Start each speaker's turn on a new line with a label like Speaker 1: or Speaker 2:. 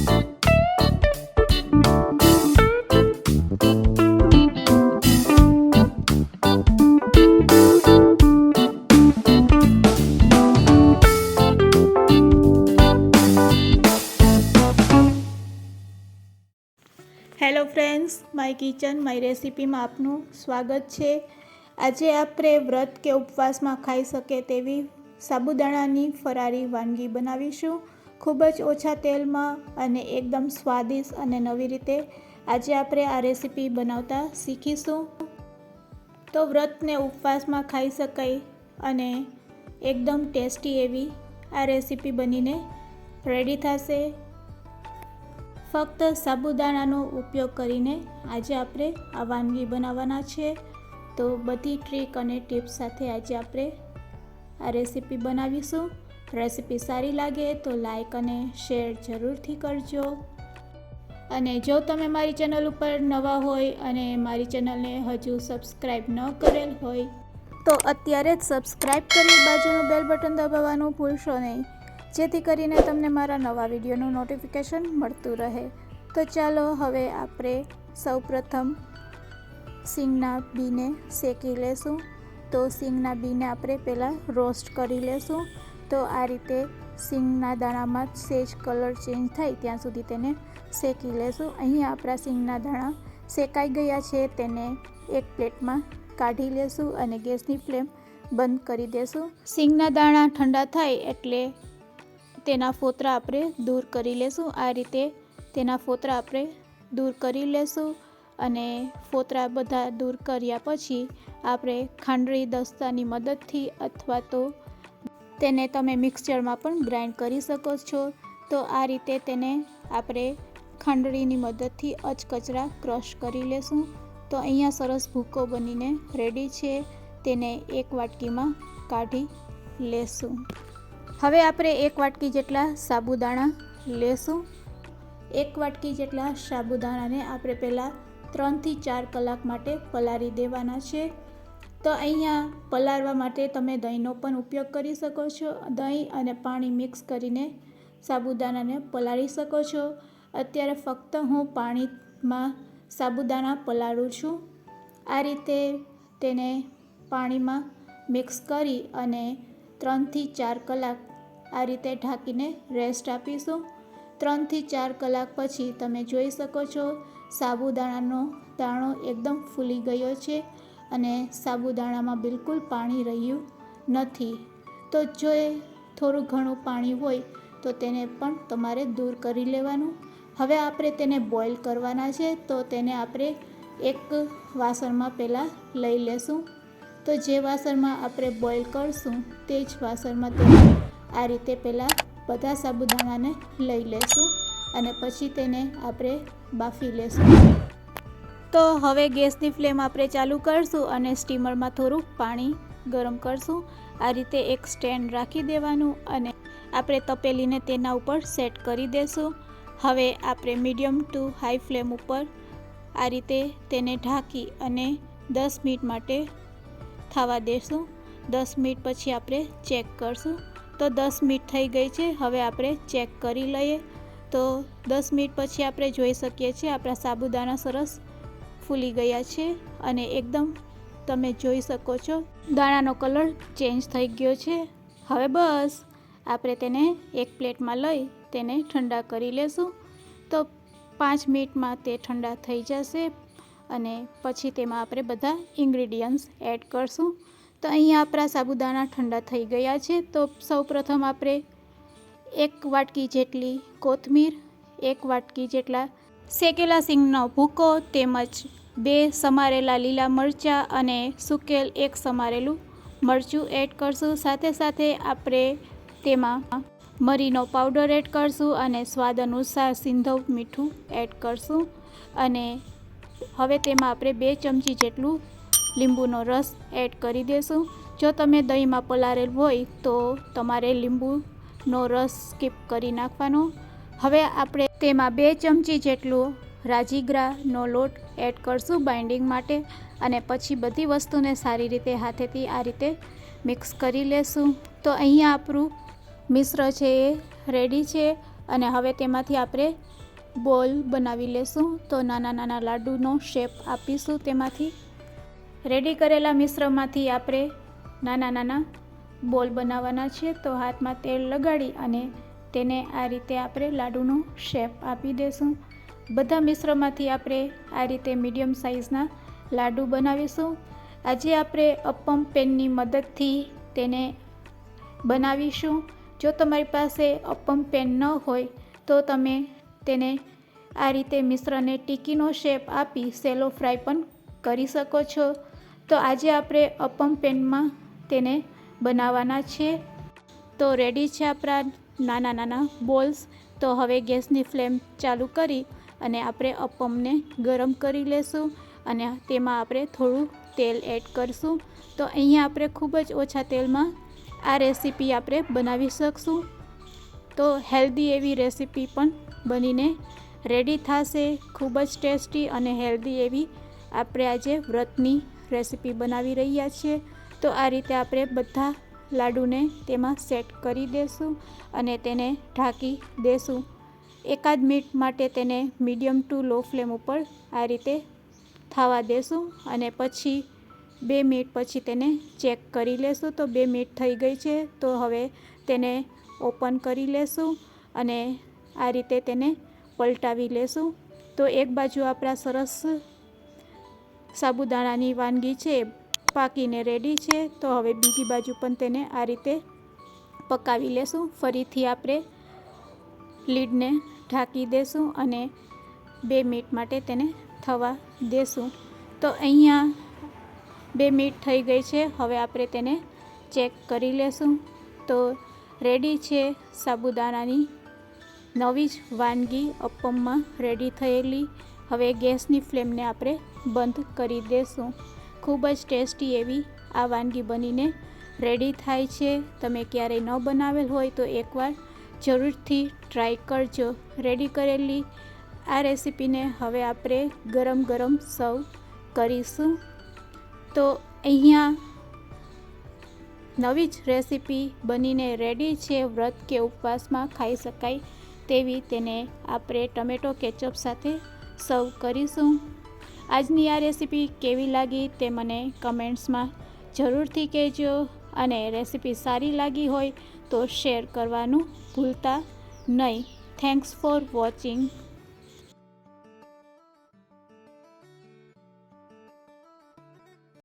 Speaker 1: Hello friends, my kitchen my રેસીપીમાં આપનું સ્વાગત છે। આજે આપણે વ્રત કે ઉપવાસમાં ખાઈ શકે તેવી સાબુદાણાની ફરારી વાનગી બનાવીશું। ખૂબ જ ઓછા તેલમાં અને એકદમ સ્વાદિષ્ટ અને નવી રીતે આજે આપણે આ રેસીપી બનાવતા શીખીશું। તો વ્રતને ઉપવાસમાં ખાઈ શકાય અને એકદમ ટેસ્ટી એવી આ રેસીપી બનીને રેડી થશે। ફક્ત સાબુદાણાનો ઉપયોગ કરીને આજે આપણે આ વાનગી બનાવવાના છે। તો બધી ટ્રીક અને ટિપ્સ સાથે આજે આપણે આ રેસીપી બનાવીશું। રેસીપી સારી લાગે તો લાઈક અને શેર જરૂરથી કરજો। અને જો તમે મારી ચેનલ ઉપર નવા હોય અને મારી ચેનલને હજુ સબસ્ક્રાઈબ ન કરેલ હોય તો અત્યારે જ સબસ્ક્રાઈબ કરી બાજુનું બેલ બટન દબાવવાનું ભૂલશો નહીં, જેથી કરીને તમને મારા નવા વિડીયોનું નોટિફિકેશન મળતું રહે। તો ચાલો હવે આપણે સૌપ્રથમ સિંગના બીને શેકી લેશું। તો સિંગના બીને આપણે પહેલાં રોસ્ટ કરી લેશું। તો આ રીતે સિંગના દાણામાં સેજ કલર ચેન્જ થાય ત્યાં સુધી તેને શેકી લેશું। અહીંયા આપણા સિંગના દાણા શેકાઈ ગયા છે, તેને એક પ્લેટમાં કાઢી લેશું અને ગેસની ફ્લેમ બંધ કરી દેશું। સિંગના દાણા ઠંડા થાય એટલે તેના ફોતરા આપણે દૂર કરી લેશું। આ રીતે તેના ફોતરા આપણે દૂર કરી લેશું અને ફોતરા બધા દૂર કર્યા પછી આપણે ખાંડરી દસ્તાની મદદથી અથવા તો તેને તમે મિક્સચરમાં પણ ગ્રાઇન્ડ કરી શકો છો। તો આ રીતે તેને આપણે ખાંડરીની મદદથી અચકચરા ક્રશ કરી લેશું। તો અહીંયા સરસ ભૂકો બનીને રેડી છે, તેને એક વાટકીમાં કાઢી લેશું। હવે આપણે એક વાટકી જેટલા સાબુદાણા લેશું। એક વાટકી જેટલા સાબુદાણાને આપણે પહેલાં 3 થી 4 કલાક માટે પલાળી દેવાના છે। તો અહીંયા પલાળવા માટે તમે દહીંનો પણ ઉપયોગ કરી શકો છો। દહીં અને પાણી મિક્સ કરીને સાબુદાણાને પલાળી શકો છો। અત્યારે ફક્ત હું પાણીમાં સાબુદાણા પલાળું છું। આ રીતે તેને પાણીમાં મિક્સ કરી અને 3 થી 4 કલાક આ રીતે ઢાંકીને રેસ્ટ આપીશું। 3 થી 4 કલાક પછી તમે જોઈ શકો છો સાબુદાણાનો દાણો એકદમ ફૂલી ગયો છે અને સાબુદાણામાં બિલકુલ પાણી રહ્યું નથી। તો જો થોડું ઘણું પાણી હોય તો તેને પણ તમારે દૂર કરી લેવાનું। હવે આપણે તેને બોઇલ કરવાના છે, તો તેને આપણે એક વાસણમાં પહેલાં લઈ લેશું। તો જે વાસણમાં આપણે બોઇલ કરશું તે જ વાસણમાં તેને આ રીતે પહેલાં બધા સાબુદાણાને લઈ લેશું અને પછી તેને આપણે બાફી લેશું। તો હવે ગેસની ફ્લેમ આપણે ચાલુ કરશું અને સ્ટીમરમાં થોડું પાણી ગરમ કરશું। આ રીતે એક સ્ટેન્ડ રાખી દેવાનું અને આપણે તપેલીને તેના ઉપર સેટ કરી દેશું। હવે આપણે મીડિયમ ટુ હાઈ ફ્લેમ ઉપર આ રીતે તેને ઢાંકી અને 10 મિનિટ માટે થવા દેશું। 10 મિનિટ પછી આપણે ચેક કરશું। તો 10 મિનિટ થઈ ગઈ છે, હવે આપણે ચેક કરી લઈએ। તો 10 મિનિટ પછી આપણે જોઈ શકીએ છીએ આપણા સાબુદાણા સરસ ફૂલી ગયા છે અને એકદમ તમે જોઈ શકો છો દાણાનો કલર ચેન્જ થઈ ગયો છે। હવે બસ આપણે તેને એક પ્લેટમાં લઈ તેને ઠંડા કરી લેશું। તો 5 મિનિટમાં તે ઠંડા થઈ જશે અને પછી તેમાં આપણે બધા ઇન્ગ્રીડિયન્ટ્સ એડ કરશું। તો અહીંયા આપણા સાબુદાણા ઠંડા થઈ ગયા છે। તો સૌપ્રથમ આપણે 1 વાટકી જેટલી કોથમીર, 1 વાટકી જેટલા શેકેલા સિંગનો ભૂકો તેમજ 2 સમારેલા લીલા મરચાં અને સૂકેલ 1 સમારેલું મરચું એડ કરશું। સાથે સાથે આપણે તેમાં મરીનો પાવડર એડ કરશું અને સ્વાદ અનુસાર સિંધવ મીઠું એડ કરશું અને હવે તેમાં આપણે 2 ચમચી જેટલું લીંબુનો રસ એડ કરી દેશું। જો તમે દહીંમાં પલાળેલ હોય તો તમારે લીંબુનો રસ સ્કીપ કરી નાખવાનો। હવે આપણે તેમાં 2 ચમચી જેટલું રાજગરાનો લોટ એડ કરશું બાઇન્ડિંગ માટે અને પછી બધી વસ્તુને સારી રીતે હાથેથી આ રીતે મિક્સ કરી લેશું। તો અહીંયા આપણું મિશ્ર છે એ રેડી છે। અને હવે તેમાંથી આપણે બોલ બનાવી લેશું. તો નાના નાના લાડુનો શેપ આપીશું. તેમાંથી રેડી કરેલા મિશ્રણમાંથી આપણે નાના નાના બોલ બનાવવાના છે. તો હાથમાં તેલ લગાડી અને તેને આ રીતે આપણે લાડુનો શેપ આપી દઈશું. બધા મિશ્રણમાંથી આપણે આ રીતે મીડિયમ સાઇઝના લાડુ બનાવીશું. આજે આપણે અપ્પમ પેનની મદદથી તેને બનાવીશું. જો તમારી પાસે અપ્પમ પેન ન હોય તો તમે તેને આ રીતે મિશ્રણને ટીકીનો શેપ આપી સેલો ફ્રાય પણ કરી શકો છો. તો આજે આપણે અપ્પમ પેનમાં તેને બનાવવાના છે. તો રેડી છે આપણા નાના નાના બોલ્સ. તો હવે ગેસની ફ્લેમ ચાલુ કરી અને આપણે અપ્પમને ગરમ કરી લેશું અને તેમાં આપણે થોડું તેલ એડ કરીશું. તો અહીંયા આપણે ખૂબ જ ઓછા તેલમાં આ રેસીપી આપણે બનાવી શકશું. તો હેલ્ધી એવી રેસીપી પણ બનીને રેડી થશે. ખૂબ જ ટેસ્ટી અને હેલ્ધી એવી આપણે આજે વ્રતની રેસીપી બનાવી રહ્યા છીએ. તો આ રીતે આપણે બધા લાડુને તેમાં સેટ કરી દેશું અને તેને ઢાંકી દેશું. એકાદ મિનિટ માટે તેને મીડિયમ ટુ લો ફ્લેમ ઉપર આ રીતે થવા દેશું અને પછી 2 મિનિટ પછી તેને ચેક કરી લેશું. તો 2 મિનિટ થઈ ગઈ છે. તો હવે તેને ઓપન કરી લેશું અને આ રીતે તેને પલટાવી લેશું. તો એક બાજુ આપણા સરસ સાબુદાણાની વાનગી છે પાકીને રેડી છે. તો હવે બીજી બાજુ પણ તેને આ રીતે પકાવી લેશું. ફરીથી આપણે લીડને ઢાંકી દેશું અને 2 મિનિટ માટે તેને થવા દેશું. તો અહીંયા 2 મિનિટ થઈ ગઈ છે. હવે આપણે તેને ચેક કરી લેશું. તો રેડી છે સાબુદાણાની નવી જ વાનગી અપ્પમમાં રેડી થયેલી. હવે ગેસની ફ્લેમને આપણે બંધ કરી દેશું. ખૂબ જ ટેસ્ટી એવી આ વાનગી બનીને રેડી થાય છે. તમે ક્યારેય ન બનાવેલ હોય તો એકવાર જરૂરથી ટ્રાય કરજો. રેડી કરેલી આ રેસીપીને હવે આપણે ગરમ ગરમ સર્વ કરીશું. તો અહીંયા નવી જ રેસીપી બનીને રેડી છે. વ્રત કે ઉપવાસમાં ખાઈ શકાય તેવી તેને આપણે ટમેટો કેચઅપ સાથે સર્વ કરીશું. આજની આ રેસીપી કેવી લાગી તે મને કમેન્ટ્સમાં જરૂરથી કહેજો અને રેસીપી સારી લાગી હોય તો શેર કરવાનું ભૂલતા નહીં. Thanks for watching.